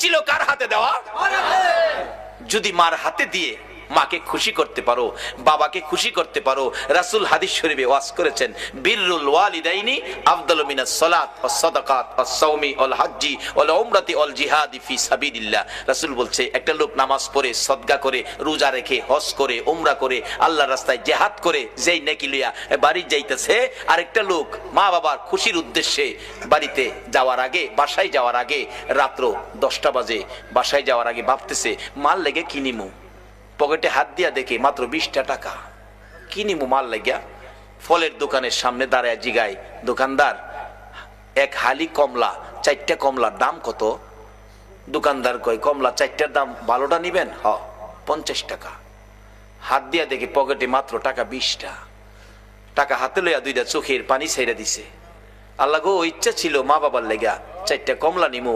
ছিল কার হাতে দেওয়া? যদি মার হাতে দিয়ে মাকে খুশি করতে পারো, বাবাকে খুশি করতে পারো, রাসূল হাদিস শরীফে ওয়াজ করেছেন বিররুল ওয়ালিদাইনি আফদালু মিনাস সালাত ওয়াস সাদাকাত ওয়াস সাওমি ওয়াল হজ্জি ওয়াল উমরাতি ওয়াল জিহাদি ফি সাবিলিল্লাহ। রাসূল বলছে একটা লোক নামাজ পড়ে, সদকা করে, রোজা রেখে, হজ করে, উমরা করে, আল্লাহর রাস্তায় জিহাদ করে যেই নেকি লইয়া বাড়ি যাইতেছে, আরেকটা লোক মা বাবার খুশির উদ্দেশ্যে বাড়িতে যাওয়ার আগে, বাসায় যাওয়ার আগে, রাত্র 10টা বাজে বাসায় যাওয়ার আগে ভাবতেছে মাল লেগে কিনিমু, পকেটে হাত দিয়া দেখে মাত্র 20টা টাকা, কিনিমু মাল লাগিয়া। ফলের দোকানের সামনে দাঁড়ায় জিগায় দোকানদার, এক হালি কমলা, 4টা কমলার দাম কত? দোকানদার কয় কমলা 4টার দাম 12টা নিবেন? হ, 50 টাকা। হাত দিয়া দেখে পকেটে মাত্র টাকা 20টা। টাকা হাতে লইয়া 2টা চোখের পানি ছেড়ে দিছে। আল্লাহ গো, ইচ্ছা ছিল মা বাবার লেগা 4টা কমলা নিমু,